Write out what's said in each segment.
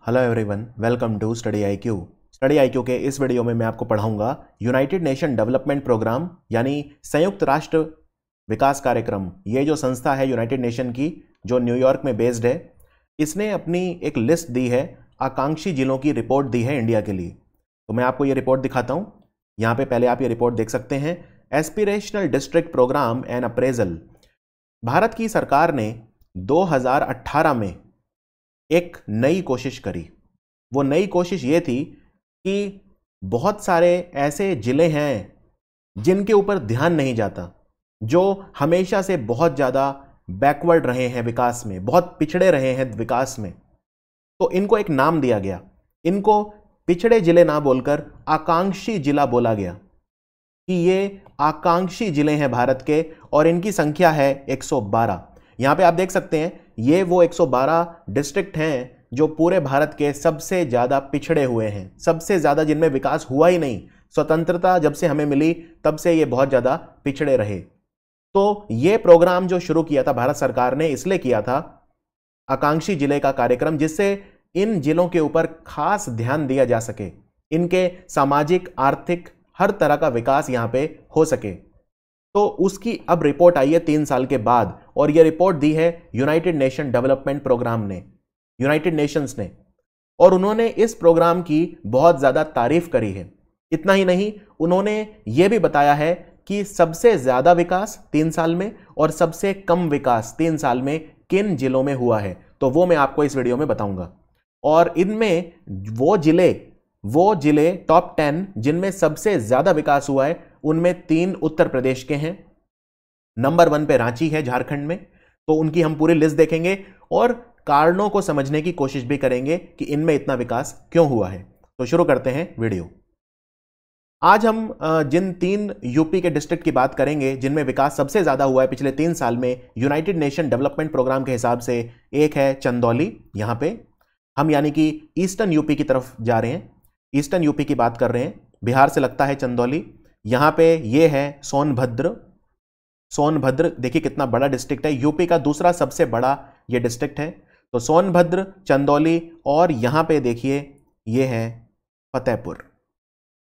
Hello everyone, welcome to study IQ। Study IQ के इस video में मैं आपको पढ़ाऊंगा यूनाइटेड नेशन डेवलपमेंट प्रोग्राम यानी संयुक्त राष्ट्र विकास कार्यक्रम। ये जो संस्था है यूनाइटेड नेशन की जो न्यूयॉर्क में बेस्ड है, इसने अपनी एक लिस्ट दी है, आकांक्षी जिलों की रिपोर्ट दी है इंडिया के लिए। तो मैं आपको ये रिपोर्ट दिखाता हूँ। यहाँ पे पहले आप ये रिपोर्ट देख सकते हैं, aspirational district programme and appraisal. Bharat की सरकार ने 2018 में एक नई कोशिश करी। वो नई कोशिश ये थी कि बहुत सारे ऐसे जिले हैं जिनके ऊपर ध्यान नहीं जाता, जो हमेशा से बहुत ज़्यादा बैकवर्ड रहे हैं विकास में, बहुत पिछड़े रहे हैं विकास में। तो इनको एक नाम दिया गया, इनको पिछड़े जिले ना बोलकर आकांक्षी जिला बोला गया कि ये आकांक्षी जिले हैं भारत के, और इनकी संख्या है 112। यहां पे आप देख सकते हैं, ये वो 112 डिस्ट्रिक्ट हैं जो पूरे भारत के सबसे ज्यादा पिछड़े हुए हैं, सबसे ज्यादा जिनमें विकास हुआ ही नहीं। स्वतंत्रता जब से हमें मिली तब से ये बहुत ज्यादा पिछड़े रहे। तो ये प्रोग्राम जो शुरू किया था भारत सरकार ने, इसलिए किया था आकांक्षी जिले का कार्यक्रम, जिससे इन जिलों के ऊपर खास ध्यान दिया जा सके, इनके सामाजिक आर्थिक हर तरह का विकास यहां पे हो सके। तो उसकी अब रिपोर्ट आई है 3 साल के बाद, और यह रिपोर्ट दी है यूनाइटेड नेशन डेवलपमेंट प्रोग्राम ने, यूनाइटेड नेशंस ने, और उन्होंने इस प्रोग्राम की बहुत ज्यादा तारीफ करी है। इतना ही नहीं, उन्होंने यह भी बताया है कि सबसे ज्यादा विकास 3 साल में और सबसे कम विकास 3 साल में किन जिलों में हुआ है। तो वो मैं आपको इस वीडियो में बताऊंगा। और इनमें वो जिले टॉप 10 जिनमें सबसे ज्यादा विकास हुआ है, उनमें 3 उत्तर प्रदेश के हैं। नंबर 1 पे रांची है झारखंड में। तो उनकी हम पूरी लिस्ट देखेंगे और कारणों को समझने की कोशिश भी करेंगे कि इनमें इतना विकास क्यों हुआ है। तो शुरू करते हैं वीडियो। आज हम जिन 3 यूपी के डिस्ट्रिक्ट की बात करेंगे जिनमें विकास सबसे ज्यादा हुआ है पिछले 3 साल में यूनाइटेड नेशन डेवलपमेंट प्रोग्राम के हिसाब से, एक है चंदौली। यहां पे हम यानी कि ईस्टर्न यूपी की तरफ जा रहे हैं, ईस्टर्न यूपी की बात कर रहे हैं, बिहार से लगता है चंदौली। यहां पे ये है सोनभद्र। सोनभद्र देखिए कितना बड़ा डिस्ट्रिक्ट है, यूपी का दूसरा सबसे बड़ा ये डिस्ट्रिक्ट है। तो सोनभद्र, चंदौली, और यहां पे देखिए ये है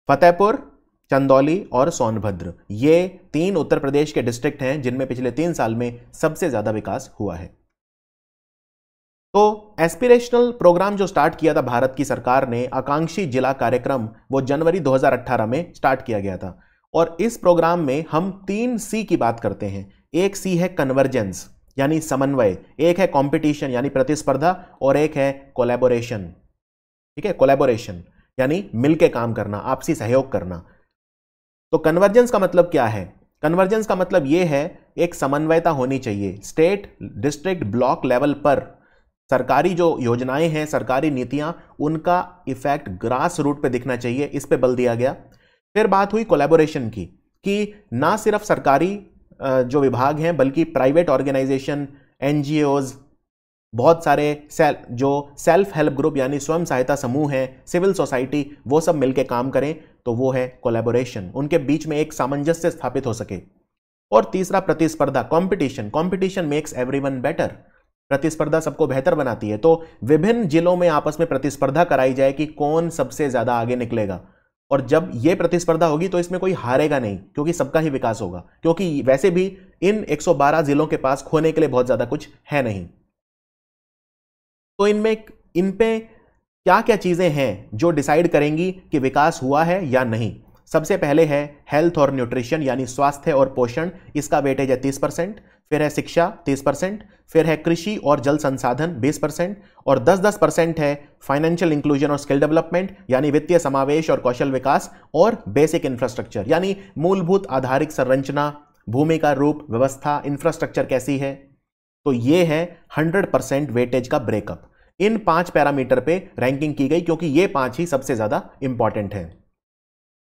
फतेहपुर, चंदौली और सोनभद्र। ये 3 उत्तर प्रदेश के डिस्ट्रिक्ट हैं जिनमें पिछले 3 साल में सबसे ज्यादा विकास हुआ है। तो एस्पिरेशनल प्रोग्राम जो स्टार्ट किया था भारत की सरकार ने, आकांक्षी जिला कार्यक्रम, वो जनवरी 2018 में स्टार्ट किया गया था। और इस प्रोग्राम में हम 3 C की बात करते हैं। एक C है कन्वर्जेंस यानी समन्वय, एक है कंपटीशन यानी प्रतिस्पर्धा, और एक है कोलैबोरेशन। ठीक है, कोलैबोरेशन यानी मिलके काम करना, आपसी सहयोग करना। तो कन्वर्जेंस का मतलब क्या है? कन्वर्जेंस का मतलब यह है एक समन्वयता होनी चाहिए। स्टेट, डिस्ट्रिक्ट, ब्लॉक लेवल पर सरकारी जो योजनाएं हैं, सरकारी नीतियां, उनका इफेक्ट ग्रास रूट पे दिखना चाहिए, इस पे बल दिया गया। फिर बात हुई कोलैबोरेशन की, कि ना सिर्फ सरकारी जो विभाग हैं बल्कि प्राइवेट ऑर्गेनाइजेशन, NGOs, बहुत सारे जो सेल्फ हेल्प ग्रुप यानी स्वयं सहायता समूह हैं, सिविल सोसाइटी, वो सब मिलकर काम करें। तो वो है कोलैबोरेशन, उनके बीच में एक सामंजस्य स्थापित हो सके। और तीसरा प्रतिस्पर्धा, competition. Competition makes everyone better, प्रतिस्पर्धा सबको बेहतर बनाती है। तो विभिन्न जिलों में आपस में प्रतिस्पर्धा कराई जाए कि कौन सबसे ज्यादा आगे निकलेगा। और जब यह प्रतिस्पर्धा होगी तो इसमें कोई हारेगा नहीं, क्योंकि सबका ही विकास होगा, क्योंकि वैसे भी इन 112 जिलों के पास खोने के लिए बहुत ज्यादा कुछ है नहीं। तो इन पे क्या क्या चीजें हैं जो डिसाइड करेंगी कि विकास हुआ है या नहीं? सबसे पहले है हेल्थ और न्यूट्रिशन यानी स्वास्थ्य और पोषण, इसका वेटेज है 30%। फिर है शिक्षा 30%। फिर है कृषि और जल संसाधन 20%। और 10-10% है फाइनेंशियल इंक्लूजन और स्किल डेवलपमेंट यानी वित्तीय समावेश और कौशल विकास, और बेसिक इंफ्रास्ट्रक्चर यानी मूलभूत आधारिक संरचना, भूमि का रूप, व्यवस्था, इंफ्रास्ट्रक्चर कैसी है। तो ये है 100% वेटेज का ब्रेकअप। इन 5 पैरामीटर पे रैंकिंग की गई, क्योंकि ये 5 ही सबसे ज्यादा इंपॉर्टेंट है।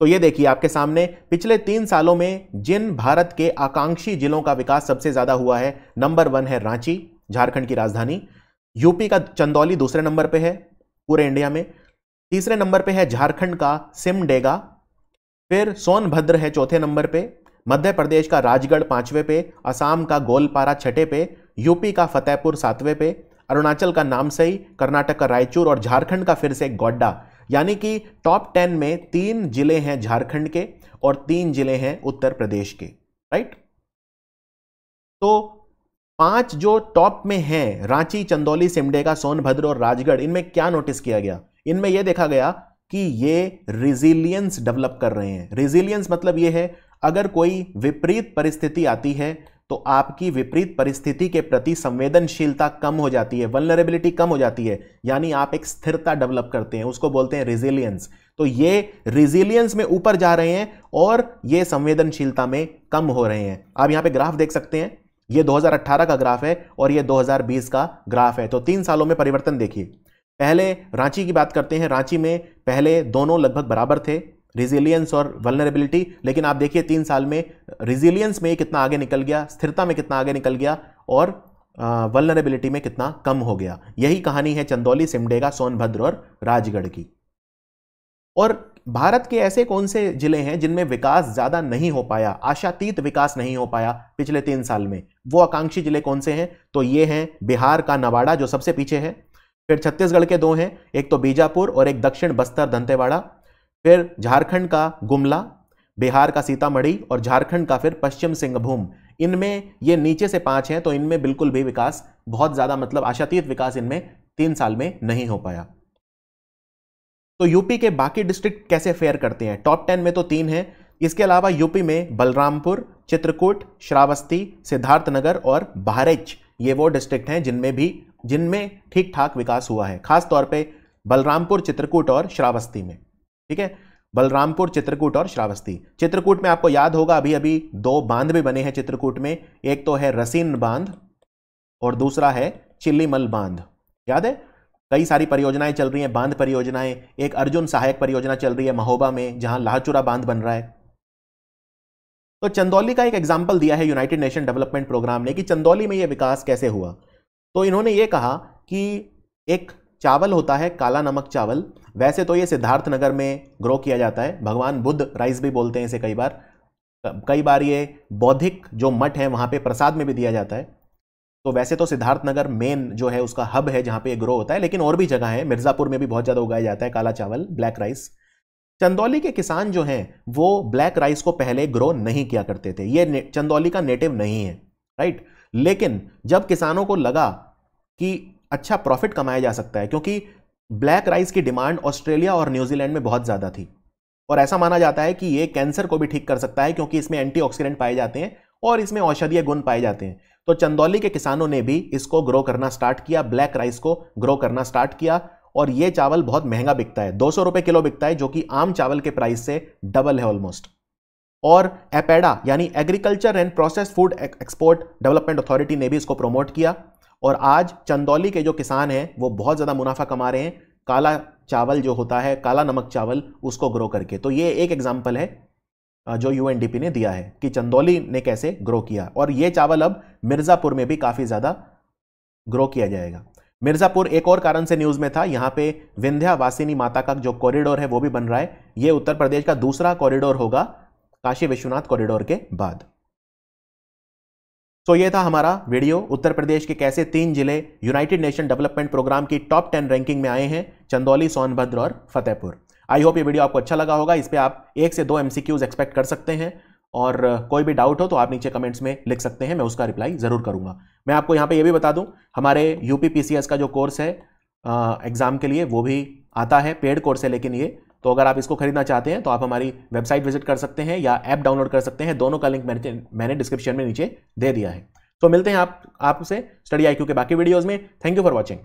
तो ये देखिए आपके सामने पिछले 3 सालों में जिन भारत के आकांक्षी जिलों का विकास सबसे ज्यादा हुआ है। नंबर 1 है रांची, झारखंड की राजधानी। यूपी का चंदौली दूसरे नंबर पे है पूरे इंडिया में। तीसरे नंबर पे है झारखंड का सिमडेगा। फिर सोनभद्र है चौथे नंबर पे। मध्य प्रदेश का राजगढ़ 5वें पे। असम का गोलपारा 6ठे पे। यूपी का फतेहपुर 7वें पे। अरुणाचल का नामसई, कर्नाटक का रायचूर और झारखंड का फिर से गोड्डा। यानी कि टॉप 10 में 3 जिले हैं झारखंड के और 3 जिले हैं उत्तर प्रदेश के, राइट। तो 5 जो टॉप में हैं, रांची, चंदौली, सिमडेगा, सोनभद्र और राजगढ़, इनमें क्या नोटिस किया गया? इनमें यह देखा गया कि ये रिजिलियंस डेवलप कर रहे हैं। रिजिलियंस मतलब यह है, अगर कोई विपरीत परिस्थिति आती है तो आपकी विपरीत परिस्थिति के प्रति संवेदनशीलता कम हो जाती है, वल्नरेबिलिटी कम हो जाती है, यानी आप एक स्थिरता डेवलप करते हैं, उसको बोलते हैं रिजिलियंस। तो ये रिजिलियंस में ऊपर जा रहे हैं और ये संवेदनशीलता में कम हो रहे हैं। आप यहां पे ग्राफ देख सकते हैं, ये 2018 का ग्राफ है और ये 2020 का ग्राफ है। तो 3 सालों में परिवर्तन देखिए। पहले रांची की बात करते हैं। रांची में पहले दोनों लगभग बराबर थे, रिजिलियंस और वल्नरेबिलिटी, लेकिन आप देखिए 3 साल में रिजिलियंस में कितना आगे निकल गया, स्थिरता में कितना आगे निकल गया और वल्नरेबिलिटी में कितना कम हो गया। यही कहानी है चंदौली, सिमडेगा, सोनभद्र और राजगढ़ की। और भारत के ऐसे कौन से जिले हैं जिनमें विकास ज्यादा नहीं हो पाया, आशातीत विकास नहीं हो पाया पिछले 3 साल में? वो आकांक्षी जिले कौन से हैं? तो ये हैं बिहार का नवाड़ा जो सबसे पीछे है, फिर छत्तीसगढ़ के 2 हैं, एक तो बीजापुर और एक दक्षिण बस्तर दंतेवाड़ा, फिर झारखंड का गुमला, बिहार का सीतामढ़ी और झारखंड का फिर पश्चिम सिंहभूम। इनमें ये नीचे से 5 हैं, तो इनमें बिल्कुल भी विकास बहुत ज्यादा मतलब आशातीत विकास इनमें 3 साल में नहीं हो पाया। तो यूपी के बाकी डिस्ट्रिक्ट कैसे फेयर करते हैं? टॉप 10 में तो 3 हैं, इसके अलावा यूपी में बलरामपुर, चित्रकूट, श्रावस्ती, सिद्धार्थनगर और बहराइच, ये वो डिस्ट्रिक्ट हैं जिनमें ठीक ठाक विकास हुआ है, खास तौर पे बलरामपुर, चित्रकूट और श्रावस्ती में। ठीक है, बलरामपुर, चित्रकूट और श्रावस्ती। चित्रकूट में आपको याद होगा अभी अभी 2 बांध भी बने हैं चित्रकूट में, एक तो है रसीन बांध और दूसरा है चिल्लीमल बांध। याद है, कई सारी परियोजनाएं चल रही हैं, बांध परियोजनाएं। एक अर्जुन सहायक परियोजना चल रही है महोबा में, जहां लाहचुरा बांध बन रहा है। तो चंदौली का एक एग्जाम्पल दिया है यूनाइटेड नेशन डेवलपमेंट प्रोग्राम ने कि चंदौली में यह विकास कैसे हुआ। तो इन्होंने ये कहा कि एक चावल होता है काला नमक चावल, वैसे तो ये सिद्धार्थनगर में ग्रो किया जाता है, भगवान बुद्ध राइस भी बोलते हैं इसे कई बार ये बौद्धिक जो मठ है वहां पे प्रसाद में भी दिया जाता है। तो वैसे तो सिद्धार्थनगर मेन जो है उसका हब है जहां पे ये ग्रो होता है, लेकिन और भी जगह है, मिर्जापुर में भी बहुत ज्यादा उगाया जाता है काला चावल, ब्लैक राइस। चंदौली के किसान जो हैं वो ब्लैक राइस को पहले ग्रो नहीं किया करते थे, ये चंदौली का नेटिव नहीं है, राइट। लेकिन जब किसानों को लगा कि अच्छा प्रॉफिट कमाया जा सकता है, क्योंकि ब्लैक राइस की डिमांड ऑस्ट्रेलिया और न्यूजीलैंड में बहुत ज्यादा थी और ऐसा माना जाता है कि ये कैंसर को भी ठीक कर सकता है क्योंकि इसमें एंटीऑक्सीडेंट पाए जाते हैं और इसमें औषधीय गुण पाए जाते हैं। तो चंदौली के किसानों ने भी इसको ग्रो करना स्टार्ट किया, ब्लैक राइस को ग्रो करना स्टार्ट किया और ये चावल बहुत महंगा बिकता है, 200 रुपए किलो बिकता है, जो कि आम चावल के प्राइस से डबल है ऑलमोस्ट। और एपेडा यानी agriculture and process food export development authority ने भी इसको प्रमोट किया और आज चंदौली के जो किसान हैं वो बहुत ज्यादा मुनाफा कमा रहे हैं काला चावल जो होता है, काला नमक चावल, उसको ग्रो करके। तो ये एक एग्जांपल है जो यूएनडीपी ने दिया है कि चंदौली ने कैसे ग्रो किया, और ये चावल अब मिर्जापुर में भी काफी ज्यादा ग्रो किया जाएगा। मिर्जापुर एक और कारण से न्यूज में था, यहां पे विंध्यावासिनी माता का जो कॉरिडोर है वो भी बन रहा है। ये उत्तर प्रदेश का दूसरा कॉरिडोर होगा काशी विश्वनाथ कॉरिडोर के बाद। तो ये था हमारा वीडियो, उत्तर प्रदेश के कैसे 3 जिले यूनाइटेड नेशन डेवलपमेंट प्रोग्राम की टॉप 10 रैंकिंग में आए हैं, चंदौली, सोनभद्र और फतेहपुर। आई होप ये वीडियो आपको अच्छा लगा होगा। इस पे आप 1 से 2 MCQs एक्सपेक्ट कर सकते हैं और कोई भी डाउट हो तो आप नीचे कमेंट्स में लिख सकते हैं, मैं उसका रिप्लाई जरूर करूंगा। मैं आपको यहाँ पे ये भी बता दूं, हमारे UPPCS का जो कोर्स है एग्जाम के लिए वो भी आता है, पेड कोर्स है लेकिन ये, तो अगर आप इसको खरीदना चाहते हैं तो आप हमारी वेबसाइट विजिट कर सकते हैं या ऐप डाउनलोड कर सकते हैं, दोनों का लिंक मैंने डिस्क्रिप्शन में नीचे दे दिया है। तो मिलते हैं आपसे स्टडी IQ के बाकी वीडियोस में। Thank you for watching.